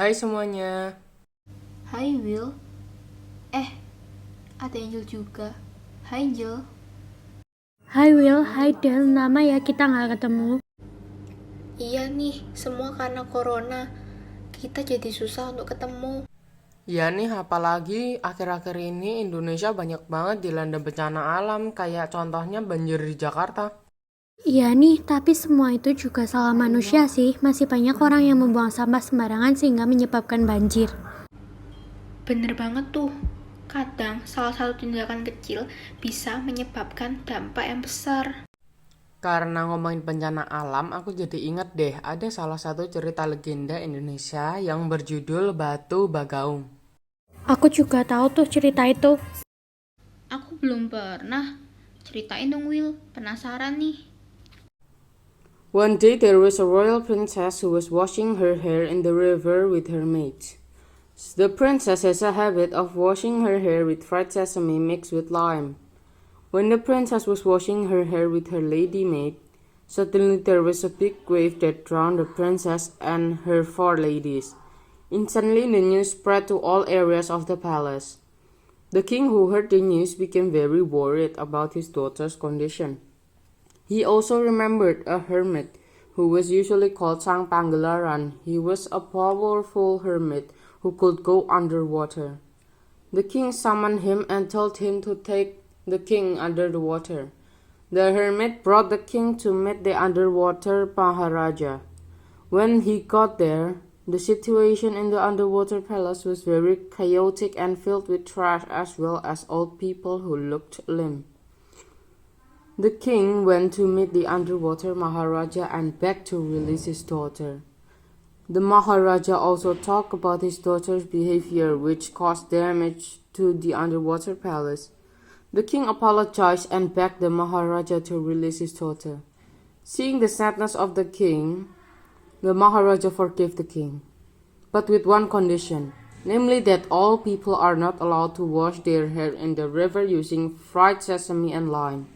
Hai semuanya. Hai Will, ada Angel juga. Hai Angel. Hai Will, hai Del, lama ya kita nggak ketemu. Iya nih, semua karena corona. Kita jadi susah untuk ketemu. Ya nih, apalagi akhir-akhir ini Indonesia banyak banget dilanda bencana alam, kayak contohnya banjir di Jakarta. Iya nih, tapi semua itu juga salah manusia sih. Masih banyak orang yang membuang sampah sembarangan sehingga menyebabkan banjir. Bener banget tuh. Kadang salah satu tindakan kecil bisa menyebabkan dampak yang besar. Karena ngomongin bencana alam, aku jadi inget deh, ada salah satu cerita legenda Indonesia yang berjudul Batu Bagaung. Aku juga tahu tuh cerita itu. Aku belum pernah. Ceritain dong Will, penasaran nih. One day there was a royal princess who was washing her hair in the river with her mate. The princess has a habit of washing her hair with fried sesame mixed with lime. When the princess was washing her hair with her lady maid, suddenly there was a big wave that drowned the princess and her four ladies. Instantly the news spread to all areas of the palace. The king, who heard the news, became very worried about his daughter's condition. He also remembered a hermit who was usually called Sang Panggelaran. He was a powerful hermit who could go underwater. The king summoned him and told him to take the king under the water. The hermit brought the king to meet the underwater Maharaja. When he got there, the situation in the underwater palace was very chaotic and filled with trash as well as old people who looked lame. The king went to meet the underwater Maharaja and begged to release his daughter. The Maharaja also talked about his daughter's behavior, which caused damage to the underwater palace. The king apologized and begged the Maharaja to release his daughter. Seeing the sadness of the king, the Maharaja forgave the king, but with one condition, namely that all people are not allowed to wash their hair in the river using fried sesame and lime.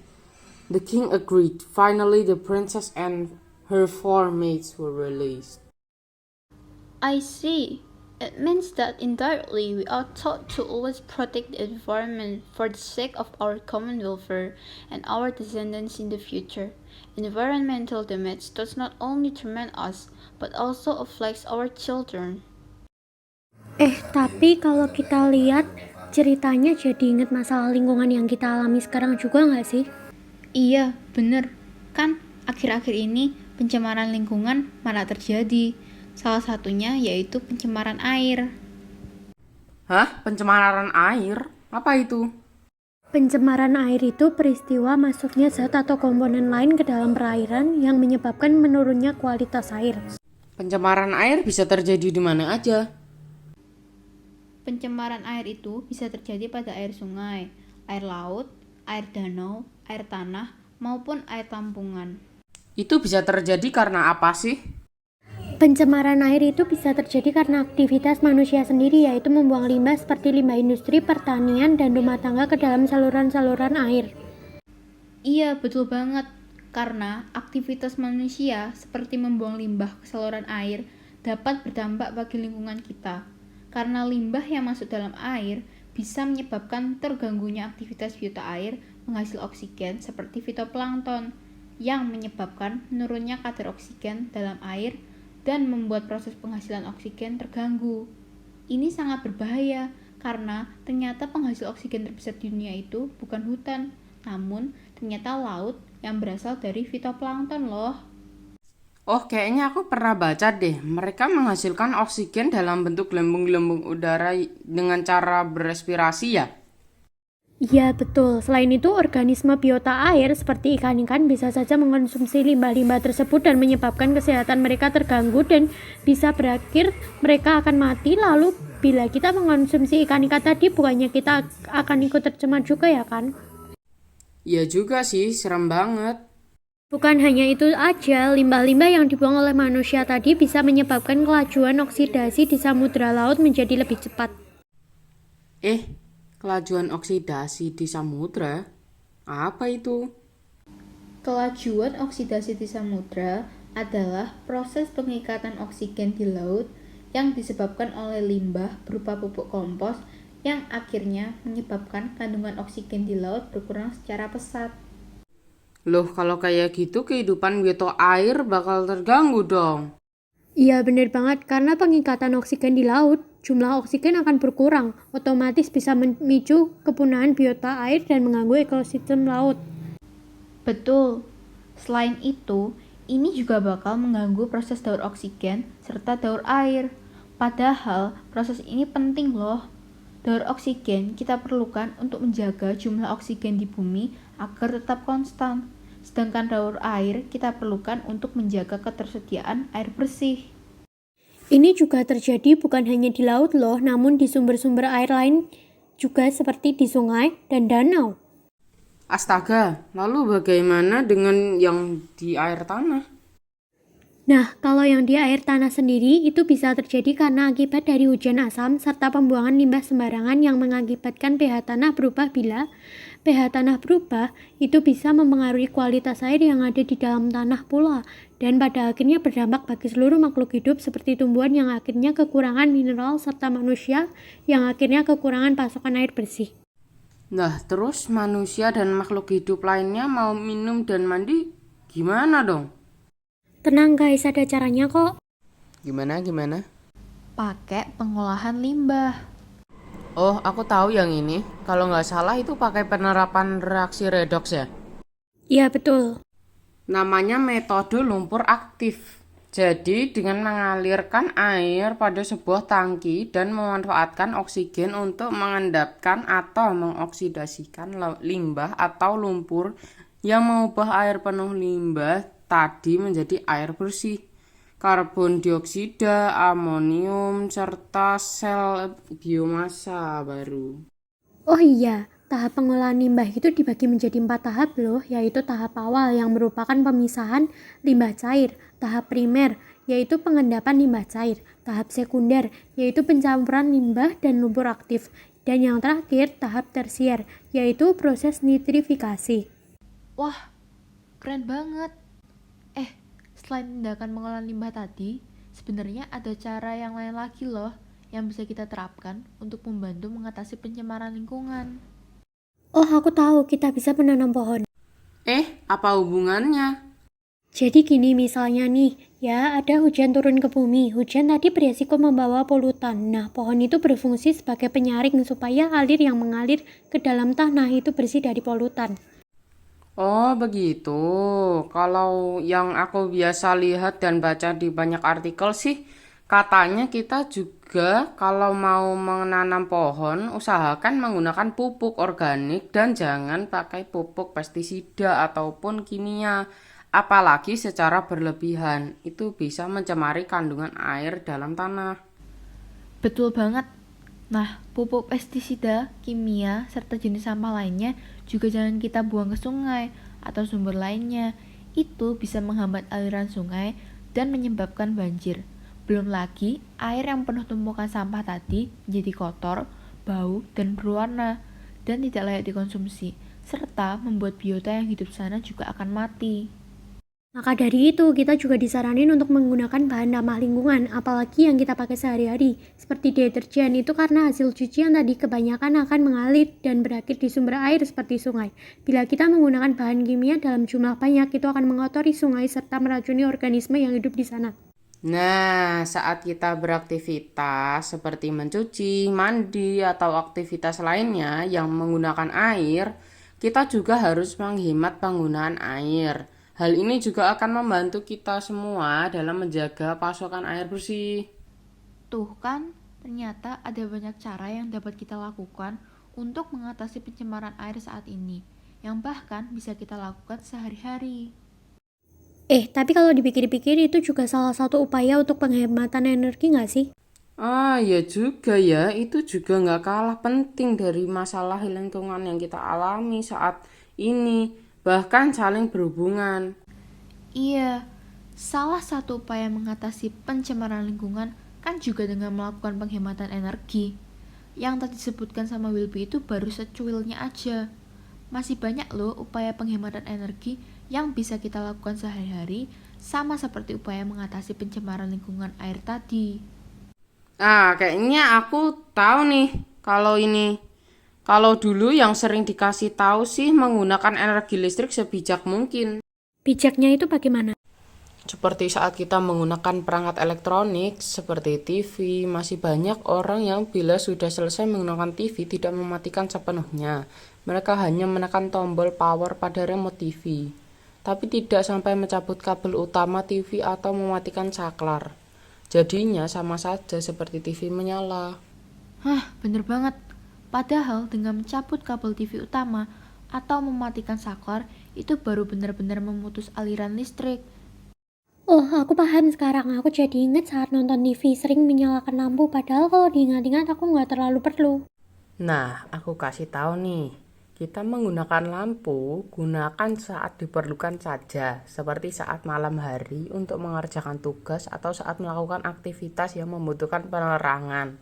The king agreed. Finally, the princess and her four maids were released. I see. It means that indirectly we are taught to always protect the environment for the sake of our common welfare and our descendants in the future. Environmental damage does not only torment us, but also affects our children. Tapi kalau kita lihat ceritanya jadi inget masalah lingkungan yang kita alami sekarang juga nggak sih? Iya, bener. Kan akhir-akhir ini pencemaran lingkungan malah terjadi. Salah satunya yaitu pencemaran air. Hah? Pencemaran air? Apa itu? Pencemaran air itu peristiwa masuknya zat atau komponen lain ke dalam perairan yang menyebabkan menurunnya kualitas air. Pencemaran air bisa terjadi di mana aja. Pencemaran air itu bisa terjadi pada air sungai, air laut, air danau, air tanah, maupun air tampungan. Itu bisa terjadi karena apa sih? Pencemaran air itu bisa terjadi karena aktivitas manusia sendiri, yaitu membuang limbah seperti limbah industri, pertanian, dan rumah tangga ke dalam saluran-saluran air. Iya, betul banget. Karena aktivitas manusia seperti membuang limbah ke saluran air dapat berdampak bagi lingkungan kita. Karena limbah yang masuk dalam air bisa menyebabkan terganggunya aktivitas biota air menghasil oksigen seperti fitoplankton yang menyebabkan menurunnya kadar oksigen dalam air dan membuat proses penghasilan oksigen terganggu. Ini sangat berbahaya karena ternyata penghasil oksigen terbesar di dunia itu bukan hutan, namun ternyata laut yang berasal dari fitoplankton loh. Oh, kayaknya aku pernah baca deh. Mereka menghasilkan oksigen dalam bentuk gelembung-gelembung udara dengan cara berespirasi ya. Iya betul, selain itu organisme biota air seperti ikan-ikan bisa saja mengonsumsi limbah-limbah tersebut dan menyebabkan kesehatan mereka terganggu dan bisa berakhir mereka akan mati. Lalu bila kita mengonsumsi ikan-ikan tadi, bukannya kita akan ikut tercemar juga ya kan? Iya juga sih, serem banget. Bukan hanya itu aja, limbah-limbah yang dibuang oleh manusia tadi bisa menyebabkan kelajuan oksidasi di samudera laut menjadi lebih cepat. Kelajuan oksidasi di samudra? Apa itu? Kelajuan oksidasi di samudra adalah proses pengikatan oksigen di laut yang disebabkan oleh limbah berupa pupuk kompos yang akhirnya menyebabkan kandungan oksigen di laut berkurang secara pesat. Loh, kalau kayak gitu kehidupan biota air bakal terganggu dong. Iya benar banget, karena pengikatan oksigen di laut, jumlah oksigen akan berkurang, otomatis bisa memicu kepunahan biota air dan mengganggu ekosistem laut. Betul. Selain itu, ini juga bakal mengganggu proses daur oksigen serta daur air. Padahal proses ini penting loh. Daur oksigen kita perlukan untuk menjaga jumlah oksigen di bumi agar tetap konstan. Sedangkan daur air kita perlukan untuk menjaga ketersediaan air bersih. Ini juga terjadi bukan hanya di laut loh, namun di sumber-sumber air lain juga seperti di sungai dan danau. Astaga, lalu bagaimana dengan yang di air tanah? Nah, kalau yang di air tanah sendiri itu bisa terjadi karena akibat dari hujan asam serta pembuangan limbah sembarangan yang mengakibatkan pH tanah berubah. Bila pH tanah berubah, itu bisa mempengaruhi kualitas air yang ada di dalam tanah pula, dan pada akhirnya berdampak bagi seluruh makhluk hidup seperti tumbuhan yang akhirnya kekurangan mineral serta manusia yang akhirnya kekurangan pasokan air bersih. Nah, terus manusia dan makhluk hidup lainnya mau minum dan mandi gimana dong? Tenang guys, ada caranya kok. Gimana? Pakai pengolahan limbah. Oh, aku tahu yang ini. Kalau nggak salah itu pakai penerapan reaksi redoks ya? Iya betul. Namanya metode lumpur aktif. Jadi dengan mengalirkan air pada sebuah tangki dan memanfaatkan oksigen untuk mengendapkan atau mengoksidasikan limbah atau lumpur yang mengubah air penuh limbah tadi menjadi air bersih. Karbon dioksida, amonium, serta sel biomasa baru. Oh iya, tahap pengolahan limbah itu dibagi menjadi 4 tahap loh, yaitu tahap awal yang merupakan pemisahan limbah cair, tahap primer, yaitu pengendapan limbah cair, tahap sekunder, yaitu pencampuran limbah dan lumpur aktif, dan yang terakhir tahap tersier, yaitu proses nitrifikasi. Wah, keren banget. Selain tindakan pengolahan limbah tadi, sebenarnya ada cara yang lain lagi loh yang bisa kita terapkan untuk membantu mengatasi pencemaran lingkungan. Oh, aku tahu, kita bisa menanam pohon. Apa hubungannya? Jadi gini misalnya nih, ya ada hujan turun ke bumi. Hujan tadi beresiko membawa polutan. Nah, pohon itu berfungsi sebagai penyaring supaya air yang mengalir ke dalam tanah itu bersih dari polutan. Oh, begitu. Kalau yang aku biasa lihat dan baca di banyak artikel sih, katanya kita juga kalau mau menanam pohon, usahakan menggunakan pupuk organik dan jangan pakai pupuk pestisida ataupun kimia. Apalagi secara berlebihan, itu bisa mencemari kandungan air dalam tanah. Betul banget. Nah, pupuk pestisida, kimia, serta jenis sampah lainnya juga jangan kita buang ke sungai atau sumber lainnya. Itu bisa menghambat aliran sungai dan menyebabkan banjir. Belum lagi, air yang penuh tumpukan sampah tadi menjadi kotor, bau, dan berwarna, dan tidak layak dikonsumsi, serta membuat biota yang hidup sana juga akan mati. Maka dari itu, kita juga disaranin untuk menggunakan bahan ramah lingkungan, apalagi yang kita pakai sehari-hari, seperti deterjen itu karena hasil cucian tadi kebanyakan akan mengalir dan berakhir di sumber air seperti sungai. Bila kita menggunakan bahan kimia dalam jumlah banyak, itu akan mengotori sungai serta meracuni organisme yang hidup di sana. Nah, saat kita beraktivitas seperti mencuci, mandi, atau aktivitas lainnya yang menggunakan air, kita juga harus menghemat penggunaan air. Hal ini juga akan membantu kita semua dalam menjaga pasokan air bersih. Tuh kan, ternyata ada banyak cara yang dapat kita lakukan untuk mengatasi pencemaran air saat ini, yang bahkan bisa kita lakukan sehari-hari. Tapi kalau dipikir-pikir itu juga salah satu upaya untuk penghematan energi nggak sih? Ya juga ya, itu juga nggak kalah penting dari masalah lingkungan yang kita alami saat ini. Bahkan saling berhubungan. Iya, salah satu upaya mengatasi pencemaran lingkungan kan juga dengan melakukan penghematan energi. Yang tadi disebutkan sama Wilby itu baru secuilnya aja. Masih banyak loh upaya penghematan energi yang bisa kita lakukan sehari-hari, sama seperti upaya mengatasi pencemaran lingkungan air tadi. Kayaknya aku tahu nih kalau ini. Kalau dulu yang sering dikasih tahu sih menggunakan energi listrik sebijak mungkin. Bijaknya itu bagaimana? Seperti saat kita menggunakan perangkat elektronik seperti TV, masih banyak orang yang bila sudah selesai menggunakan TV tidak mematikan sepenuhnya. Mereka hanya menekan tombol power pada remote TV, tapi tidak sampai mencabut kabel utama TV atau mematikan saklar. Jadinya sama saja seperti TV menyala. Hah, bener banget. Padahal dengan mencabut kabel TV utama atau mematikan saklar, itu baru benar-benar memutus aliran listrik. Oh, aku paham sekarang. Aku jadi inget saat nonton TV sering menyalakan lampu, padahal kalau diingat-ingat aku nggak terlalu perlu. Nah, aku kasih tahu nih. Kita menggunakan lampu, gunakan saat diperlukan saja, seperti saat malam hari untuk mengerjakan tugas atau saat melakukan aktivitas yang membutuhkan penerangan.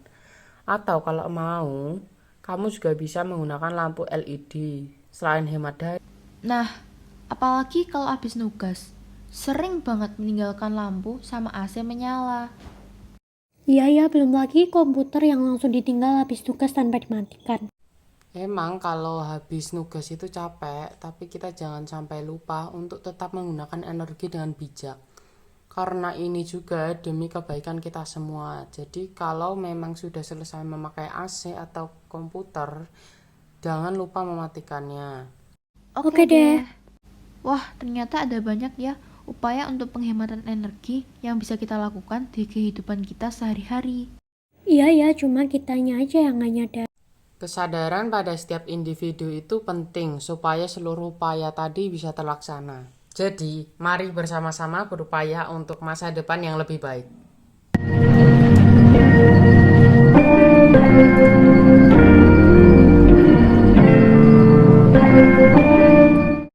Atau kalau mau, kamu juga bisa menggunakan lampu LED. Selain hemat daya, Nah, apalagi kalau habis nugas, sering banget meninggalkan lampu sama AC menyala. Iya, belum lagi komputer yang langsung ditinggal habis tugas tanpa dimatikan. emang kalau habis nugas itu capek, tapi kita jangan sampai lupa untuk tetap menggunakan energi dengan bijak. Karena ini juga demi kebaikan kita semua. Jadi kalau memang sudah selesai memakai AC atau komputer, jangan lupa mematikannya. Oke deh. Wah, ternyata ada banyak ya upaya untuk penghematan energi yang bisa kita lakukan di kehidupan kita sehari-hari. Iya, cuma kitanya aja yang nggak nyadar. Kesadaran pada setiap individu itu penting supaya seluruh upaya tadi bisa terlaksana. Jadi, mari bersama-sama berupaya untuk masa depan yang lebih baik.